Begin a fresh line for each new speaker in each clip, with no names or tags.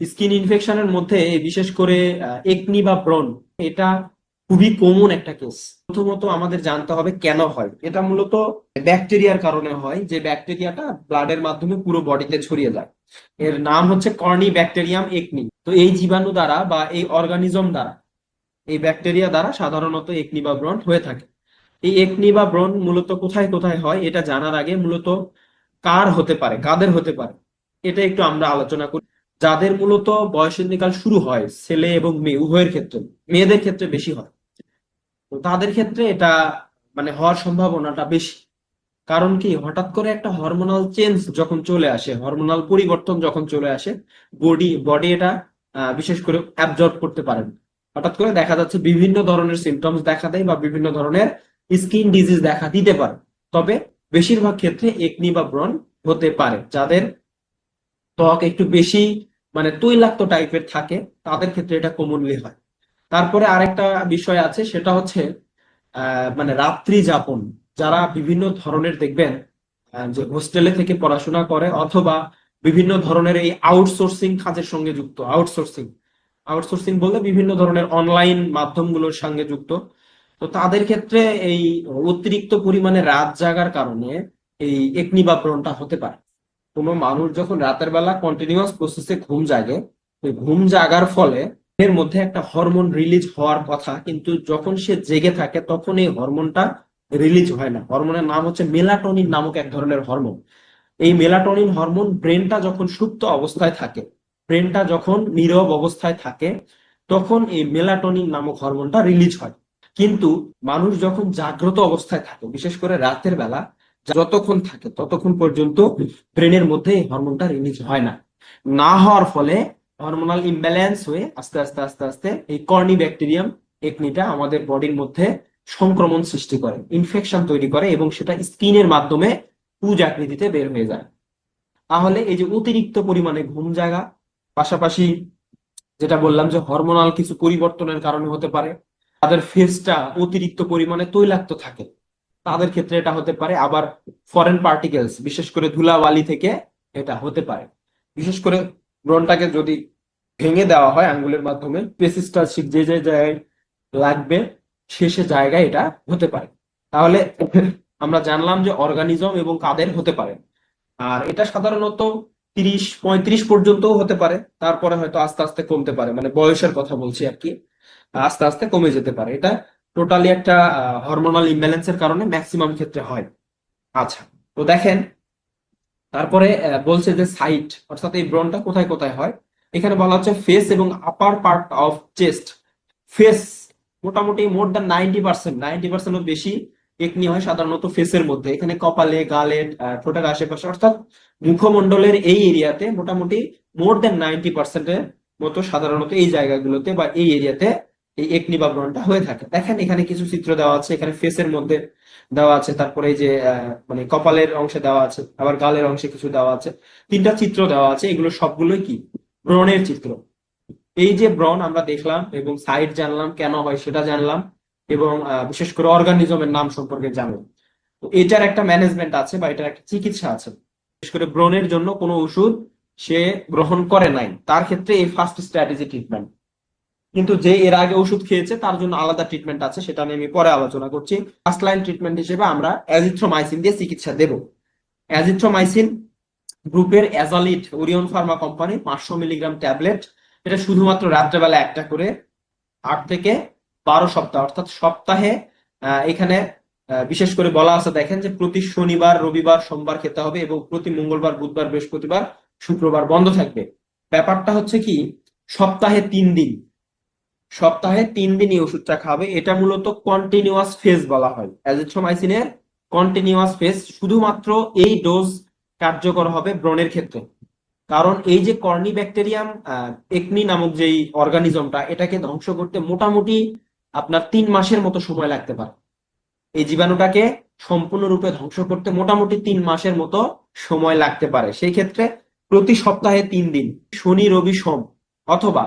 Skin ইনফেকশনের মধ্যে বিশেষ করে একনি বা ব্রণ, এটা খুবই কমন একটা কেস। প্রথমত আমাদের জানতে হবে কেন হয়। এটা মূলত ব্যাকটেরিয়ার কারণে হয়, যে ব্যাকটেরিয়াটা ব্লাডের মাধ্যমে পুরো বডিতে ছড়িয়ে যায়। এর নাম হচ্ছে কর্নি ব্যাকটেরিয়াম একনি। তো এই জীবাণু দ্বারা বা এই অর্গানিজম দ্বারা, এই ব্যাকটেরিয়া দ্বারা সাধারণত একনি বা ব্রণ হয়ে থাকে। এই একনি বা ব্রণ মূলত কোথায় কোথায় হয় এটা জানার আগে মূলত কার হতে পারে, কাদের হতে পারে, এটা একটু আমরা আলোচনা করি। যাদের মূলত বয়সন্ধিকাল শুরু হয়, ছেলে এবং মেয়ে উভয়ের ক্ষেত্রে, মেয়েদের ক্ষেত্রে বেশি হয়, তো তাদের ক্ষেত্রে এটা মানে হওয়ার সম্ভাবনাটা বেশি। কারণ কি, হঠাৎ করে একটা হরমোনাল চেঞ্জ যখন চলে আসে, হরমোনাল পরিবর্তন যখন চলে আসে, বডি বডি এটা বিশেষ করে অ্যাবজর্ব করতে পারে না। হঠাৎ করে দেখা যাচ্ছে বিভিন্ন ধরনের সিমটমস দেখা দেয় বা বিভিন্ন ধরনের স্কিন ডিজিজ দেখা দিতে পারে। তবে বেশিরভাগ ক্ষেত্রে একনি বা ব্রণ হতে পারে যাদের ত্বক একটু বেশি মানে তৈলাক্ত টাইপের থাকে, তাদের ক্ষেত্রে এটা কমনলি হয়। তারপরে আরেকটা বিষয় আছে, সেটা হচ্ছে মানে রাত্রি যাপন। যারা বিভিন্ন ধরনের দেখবেন যে হোস্টেলে থেকে পড়াশোনা করে অথবা বিভিন্ন ধরনের এই আউটসোর্সিং কাজের সঙ্গে যুক্ত, আউটসোর্সিং আউটসোর্সিং বলতে বিভিন্ন ধরনের অনলাইন মাধ্যমগুলোর সঙ্গে যুক্ত। তো তাদের ক্ষেত্রে এই অতিরিক্ত পরিমাণে রাত জাগার কারণে এই একনি বা ব্রণটা হতে পারে। কোনো মানুষ যখন রাতের বেলা কন্টিনিউয়াস প্রসেসে ঘুম জাগে, ওই ঘুম জাগার ফলে এর মধ্যে একটা হরমোন রিলিজ হওয়ার কথা, কিন্তু যখন সে জেগে থাকে তখন এই হরমোনটা রিলিজ হয় না। হরমোনের নাম হচ্ছে মেলাটোনিন নামক এক ধরনের হরমোন। এই মেলাটোনিন হরমোন ব্রেনটা যখন সুপ্ত অবস্থায় থাকে, ব্রেনটা যখন নীরব অবস্থায় থাকে, তখন এই মেলাটোনিন নামক হরমোনটা রিলিজ হয়। কিন্তু মানুষ যখন জাগ্রত অবস্থায় থাকে, বিশেষ করে রাতের বেলা যতক্ষণ থাকে ততক্ষণ পর্যন্ত ব্রেনের মধ্যে এই হরমোনটা রিলিজ হয় না। না হওয়ার ফলে হরমোনাল ইমব্যালেন্স হয়ে আস্তে আস্তে আস্তে আস্তে এই কর্নি ব্যাকটেরিয়াম একনিটা আমাদের বডির মধ্যে সংক্রমণ সৃষ্টি করে, ইনফেকশন তৈরি করে, এবং সেটা স্কিনের মাধ্যমে পুজ আকৃতিতে বের হয়ে যায়। তাহলে এই যে অতিরিক্ত পরিমাণে ঘুম জাগা, পাশাপাশি যেটা বললাম যে হরমোনাল কিছু পরিবর্তনের কারণে হতে পারে, তাদের ফেসটা অতিরিক্ত পরিমাণে তৈলাক্ত থাকে, তাদের ক্ষেত্রে এটা হতে পারে। আবার ফরেন পার্টিকেলস, বিশেষ করে ধুলাবালি থেকে এটা হতে পারে। বিশেষ করে ব্রণটাকে যদি ভেঙে দেওয়া হয় আঙ্গুলের মাধ্যমে, পেসিসটা যে যে জায়গায় লাগবে শেষে জায়গায় এটা হতে পারে। তাহলে আমরা জানলাম যে অর্গানিজম এবং কাদের হতে পারে। আর এটা সাধারণত 30-35 পর্যন্তও হতে পারে, তারপরে হয়তো আস্তে আস্তে কমতে পারে, মানে বয়সের কথা বলছি আর কি। আস্তে আস্তে কমে যেতে পারে। এটা টোটালি একটা হরমোনাল ইমব্যালেন্সের কারণে ম্যাক্সিমাম ক্ষেত্রে হয়। আচ্ছা, তো দেখেন, তারপরে বলছে যে সাইট, অর্থাৎ এই ব্রণটা কোথায় কোথায় হয়। এখানে বলা হচ্ছে ফেস এবং আপার পার্ট অফ চেস্ট। ফেস, মোটামুটি মোর দ্যান 90%, 90% বেশি একনি হয় সাধারণত ফেসের মধ্যে। এখানে কপালে, গালে, ঠোঁটের আশেপাশে, অর্থাৎ মুখমণ্ডলের এই এরিয়াতে মোটামুটি মোর দ্যান 90%-এর মতো সাধারণত এই জায়গাগুলোতে বা এই এরিয়াতে এই একনি বা ব্রণটা হয়ে থাকে। দেখেন এখানে কিছু চিত্র দেওয়া আছে, এখানে ফেসের মধ্যে দেওয়া আছে, তারপরে এই যে মানে কপালের অংশে দেওয়া আছে, আবার গালের অংশে কিছু দেওয়া আছে। তিনটা চিত্র দেওয়া আছে, এগুলো সবগুলোই কি, ব্রণের চিত্র। এই যে ব্রণ আমরা দেখলাম এবং সাইট জানলাম, কেন হয় সেটা জানলাম, এবং বিশেষ করে অর্গানিজমের নাম সম্পর্কে জানলাম। তো এটার একটা ম্যানেজমেন্ট আছে বা এটার একটা চিকিৎসা আছে। বিশেষ করে ব্রণের জন্য কোনো ওষুধ সে গ্রহণ করে নাই, তার ক্ষেত্রে এই ফার্স্ট স্ট্র্যাটেজি ট্রিটমেন্ট। কিন্তু যে এর আগে ওষুধ খেয়েছে তার জন্য আলাদা ট্রিটমেন্ট আছে, সেটা নিয়ে আমি পরে আলোচনা করছি। ফার্স্ট লাইন ট্রিটমেন্ট হিসেবে আমরা অ্যাজিথ্রোমাইসিন দিয়ে চিকিৎসা দেব। অ্যাজিথ্রোমাইসিন গ্রুপের azalide, Orion pharma company, 500 milligram tablet. এটা শুধুমাত্র রাত্রেবেলা একটা করে 8 থেকে 12 সপ্তাহ, অর্থাৎ সপ্তাহে এখানে বিশেষ করে বলা আছে, দেখেন যে প্রতি শনিবার, রবিবার, সোমবার খেতে হবে এবং প্রতি মঙ্গলবার, বুধবার, বৃহস্পতিবার, শুক্রবার বন্ধ থাকবে। ব্যাপারটা হচ্ছে কি, সপ্তাহে 3 দিন, সপ্তাহে 3 দিন এই ওষুধটা খাবে। এটা মূলত কন্টিনিউয়াস ফেজ বলা হয় অ্যাজিথ্রোমাইসিনের। কন্টিনিউয়াস ফেজ, শুধুমাত্র এই ডোজ কার্যকর হবে ব্রণের ক্ষেত্রে। কারণ এই যে কর্নি ব্যাকটেরিয়াম একনি নামক যেই অর্গানিজমটা, এটাকে ধ্বংস করতে মোটামুটি আপনার 3 মাসের মতো সময় লাগতে পারে। এই জীবাণুটাকে সম্পূর্ণরূপে ধ্বংস করতে মোটামুটি 3 মাসের মতো সময় লাগতে পারে। সেই ক্ষেত্রে প্রতি সপ্তাহে 3 দিন, শনি, রবি, সোম, অথবা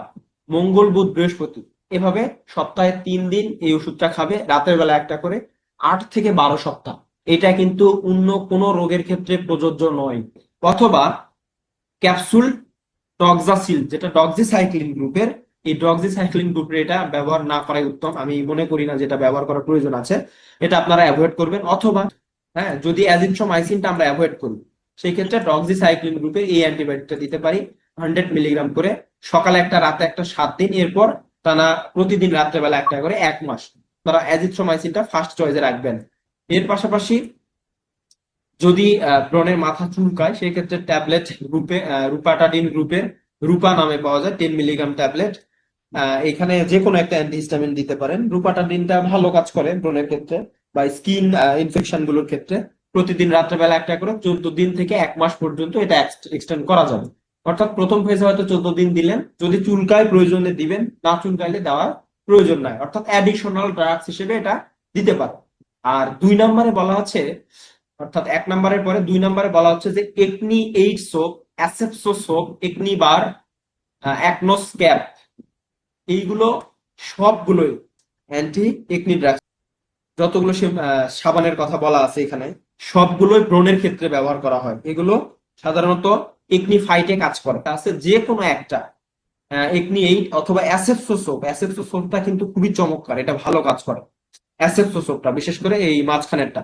মঙ্গল, বুধ, বৃহস্পতি, এভাবে সপ্তাহে 3 দিন এই ওষুধটা খাবে, রাতের বেলা একটা করে, 8 থেকে 12 সপ্তাহ। এটা কিন্তু অন্য কোনো রোগের ক্ষেত্রে প্রযোজ্য নয়। অথবা ক্যাপসুল ডক্সাসিল, যেটা ডক্সিসাইক্লিন গ্রুপের, এই ডক্সিসাইক্লিন গ্রুপের এটা ব্যবহার না করাই উত্তম। আমি মনে করি না যেটা ব্যবহার করার প্রয়োজন আছে, এটা আপনারা অ্যাভয়েড করবেন। অথবা হ্যাঁ, যদি অ্যাজিথ্রোমাইসিনটা আমরা অ্যাভয়েড করি, সেই ক্ষেত্রে ডক্সিসাইক্লিন গ্রুপের এই অ্যান্টিবায়োটিকটা দিতে পারি 100 মিলিগ্রাম করে, সকালে একটা রাতে একটা 7 দিন, এরপর টানা প্রতিদিন রাত্রেবেলা একটা করে 1 মাস। তারা অ্যাজিথ্রোমাইসিনটা ফার্স্ট চয়েসে রাখবেন। এর পাশাপাশি যদি ব্রণের মাথা চুলকায়, সেই ক্ষেত্রে ট্যাবলেট গ্রুপে রুপাটাডিন গ্রুপের রূপা নামে পাওয়া যায় 10 মিলিগ্রাম ট্যাবলেট। এখানে যে কোনো একটা অ্যান্টিহিস্টামিন দিতে পারেন। রুপাটাডিনটা ভালো কাজ করে ব্রণের ক্ষেত্রে বা স্কিন ইনফেকশন গুলোর ক্ষেত্রে। প্রতিদিন রাত্রেবেলা একটা করে 14 দিন থেকে 1 মাস পর্যন্ত এটা এক্সটেন্ড করা যাবে। অর্থাৎ প্রথম ফেজে হয়তো 14 দিন দিলেন, যদি চুলকায় প্রয়োজনে দিবেন, না চুলকাইলে দেওয়ার প্রয়োজন নাই। অর্থাৎ অ্যাডিশনাল ড্রাগস হিসেবে এটা দিতে পারে। আর 2 নম্বরে বলা হচ্ছে, অর্থাৎ 1 নম্বরের পরে 2 নম্বরে বলা হচ্ছে যে acne aid soap, Asepso soap, acne bar, Acnos cap, এইগুলো সবগুলোই অ্যান্টি একনি ড্রাগস। যতগুলো সাবানের কথা বলা আছে এখানে, সবগুলোই ব্রণের ক্ষেত্রে ব্যবহার করা হয়। এগুলো সাধারণত একনি ফাইটে কাজ করে। তা আছে যে কোনো একটা একনি এইড অথবা অ্যাসেপসো সোপ। অ্যাসেপসো সোপটা কিন্তু খুবই চমৎকার, এটা ভালো কাজ করে। অ্যাসেপসো সোপটা বিশেষ করে এই মাঝখানেরটা,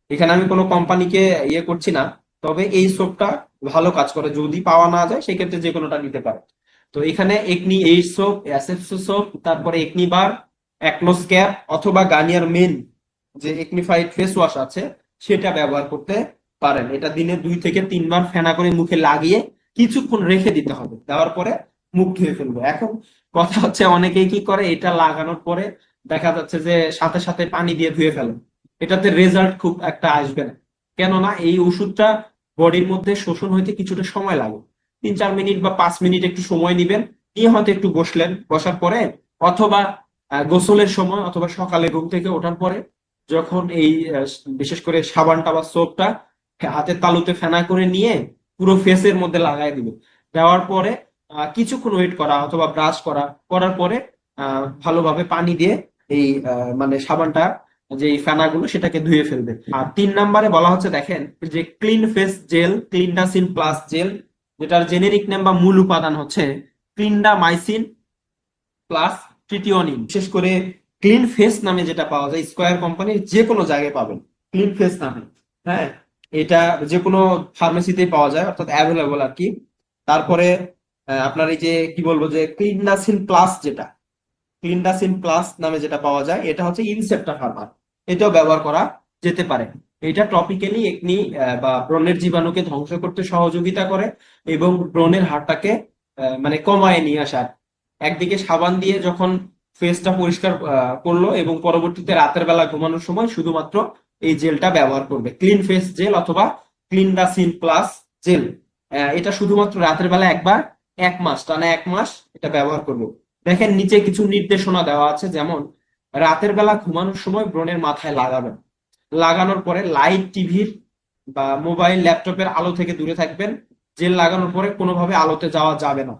এখানে আমি কোনো কোম্পানিকে ইয়ে করছি না, তবে এই সোপটা ভালো কাজ করে। যদি পাওয়া না যায় সেক্ষেত্রে যে কোনোটা নিতে পারে। তো এখানে acne aid soap, Asepso soap, তারপরে একনি বার, অ্যাকনোস ক্যাপ অথবা গার্নিয়ার মেন যে একনিফাইড ফেস ওয়াশ আছে সেটা ব্যবহার করতে পারেন। এটা দিনে 2 থেকে 3 বার ফেনা করে মুখে লাগিয়ে কিছুক্ষণ রেখে দিতে হবে, দেওয়ার পরে মুখ ধুয়ে ফেলবো। এখন কথা হচ্ছে, অনেকেই কি করে, এটা লাগানোর পরে দেখা যাচ্ছে যে সাথে সাথে পানি দিয়ে ধুয়ে ফেলে, এটাতে রেজাল্ট খুব একটা আসবে না। কেননা এই ওষুধটা বডির মধ্যে শোষণ হইতে কিছুটা সময় লাগে। 3-4 মিনিট বা 5 মিনিট একটু সময় নিবেন, নিয়ে হয়তো একটু বসলেন, বসার পরে অথবা গোসলের সময় অথবা সকালে ঘুম থেকে ওঠার পরে, যখন এই বিশেষ করে সাবানটা বা সোপটা হাতের তালুতে ফেনা করে নিয়ে পুরো ফেসের মধ্যে লাগাই দিবে। দেওয়ার পরে কিছুক্ষণ ওয়েট করা অথবা ব্রাশ করার পরে ভালোভাবে পানি দিয়ে এই মানে সাবানটা, যে এই ফেনাগুলো সেটাকে ধুয়ে ফেলবে। আর 3 নম্বরে বলা হচ্ছে দেখেন, যে clean face gel, Clindacin plus gel, যেটার জেনেরিক নেম বা মূল উপাদান হচ্ছে ক্লিন্ডামাইসিন প্লাস ট্রিটিওনিন। বিশেষ করে ক্লিন ফেস নামে যেটা পাওয়া যায়, স্কয়ার কোম্পানির যে কোনো জায়গায় পাবেন ক্লিন ফেস নামে। হ্যাঁ, এটা যে কোনো ফার্মেসিতেই পাওয়া যায়, অর্থাৎ অ্যাভেলেবল আর কি। তারপরে আপনার এই যে কি বলবো, যে ক্লিন্ডাসিন প্লাস, যেটা ক্লিন্ডাসিন প্লাস নামে যেটা পাওয়া যায়, এটা হচ্ছে ইনসেপ্টা ফার্মার, এটাও ব্যবহার করা যেতে পারে। এটা টপিক্যালি একনি বা ব্রণের জীবাণুকে ধ্বংস করতে সহযোগিতা করে এবং ব্রণের হারটাকে মানে কমায় নিয়ে আসার। একদিকে সাবান দিয়ে যখন ফেসটা পরিষ্কার করলো এবং পরবর্তীতে রাতের বেলা ঘুমানোর সময় শুধুমাত্র এই জেলটা ব্যবহার করবে, ক্লিন ফেস জেল অথবা ক্লিনডাসিন প্লাস জেল। এটা শুধুমাত্র রাতের বেলা একবার, 1 মাস, টানা 1 মাস এটা ব্যবহার করবে। দেখেন নিচে কিছু নির্দেশনা দেওয়া আছে, যেমন রাতের বেলা ঘুমানোর সময় ব্রণের মাথায় লাগাবেন, লাগানোর পরে লাইট টিভির বা মোবাইল ল্যাপটপের আলো থেকে দূরে থাকবেন। জেল লাগানোর পরে কোনোভাবে আলোতে যাওয়া যাবে না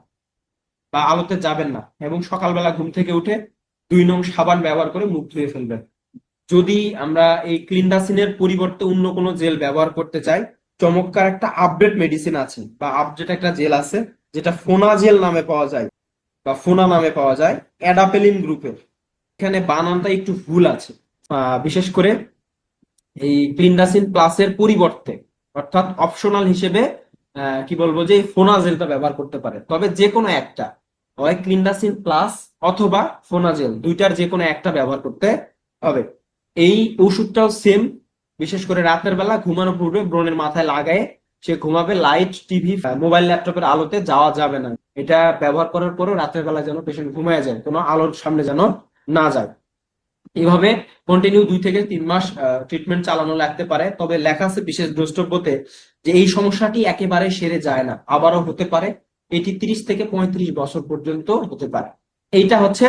বা আলোতে যাবেন না, এবং সকালবেলা ঘুম থেকে উঠে 2 নং সাবান ব্যবহার করে মুখ ধুয়ে ফেলবেন। যদি আমরা এই ক্লিনডাসিনের পরিবর্তে অন্য কোনো জেল ব্যবহার করতে চাই, চমৎকার একটা আপডেট মেডিসিন আছে বা আপডেট একটা জেল আছে, যেটা ফোনা জেল নামে পাওয়া যায় বা ফোনা নামে পাওয়া যায়, অ্যাডাপেলিন গ্রুপের। এখানে বানানটা একটু ভুল আছে। বিশেষ করে এই ক্লিনডাসিন প্লাসের পরিবর্তে, অর্থাৎ অপশনাল হিসেবে কি বলবো, যে ফোনাজেলটা ব্যবহার করতে পারে। তবে যে কোনো একটা, হয় ক্লিনডাসিন প্লাস অথবা ফোনাজেল, দুইটার যে কোনো একটা ব্যবহার করতে হবে। এই ওষুধটাও সেম, বিশেষ করে রাতের বেলা ঘুমানোর পূর্বে ব্রণের মাথায় লাগায় সে ঘুমাবে। লাইট টিভি মোবাইল ল্যাপটপের আলোতে যাওয়া যাবে না। এটা ব্যবহার করার পরও রাতের বেলা যেন পেশেন্ট ঘুমায় যায়, কোনো আলোর সামনে যেন না যায়। এইভাবে কন্টিনিউ 2 থেকে 3 মাস ট্রিটমেন্ট চালানো লাগতে পারে। তবে লেখা আছে বিশেষ দ্রষ্টব্যতে যে এই সমস্যাটি একেবারে সেরে যায় না, আবারও হতে পারে। এটি 30 থেকে 35 বছর পর্যন্ত হতে পারে। এইটা হচ্ছে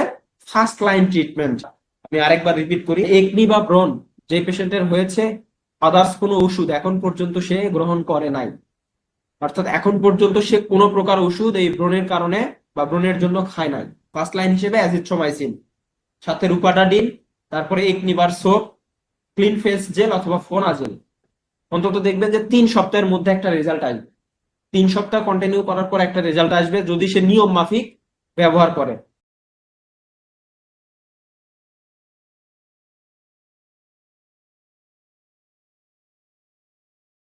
ফার্স্ট লাইন ট্রিটমেন্ট। আমি আরেকবার রিপিট করি, একনি বা ব্রণ যে পেশেন্টের হয়েছে, আদার্স কোনো ওষুধ এখন পর্যন্ত সে গ্রহণ করে নাই, অর্থাৎ এখন পর্যন্ত সে কোনো প্রকার ওষুধ এই ব্রণের কারণে বা ব্রণের জন্য খায় নাই। ফার্স্ট লাইন হিসেবে অ্যাজিথ্রোমাইসিন, সাথে রুপাটাডিন, তারপরে একনিবার সোপ, ক্লিন ফেস জেল অথবা ফোনা জেল। অন্তত দেখবেন যে 3 সপ্তাহের মধ্যে একটা রেজাল্ট আসবে। 3 সপ্তাহ কন্টিনিউ করার পর একটা রেজাল্ট আসবে যদি সে নিয়ম মাফিক ব্যবহার করে।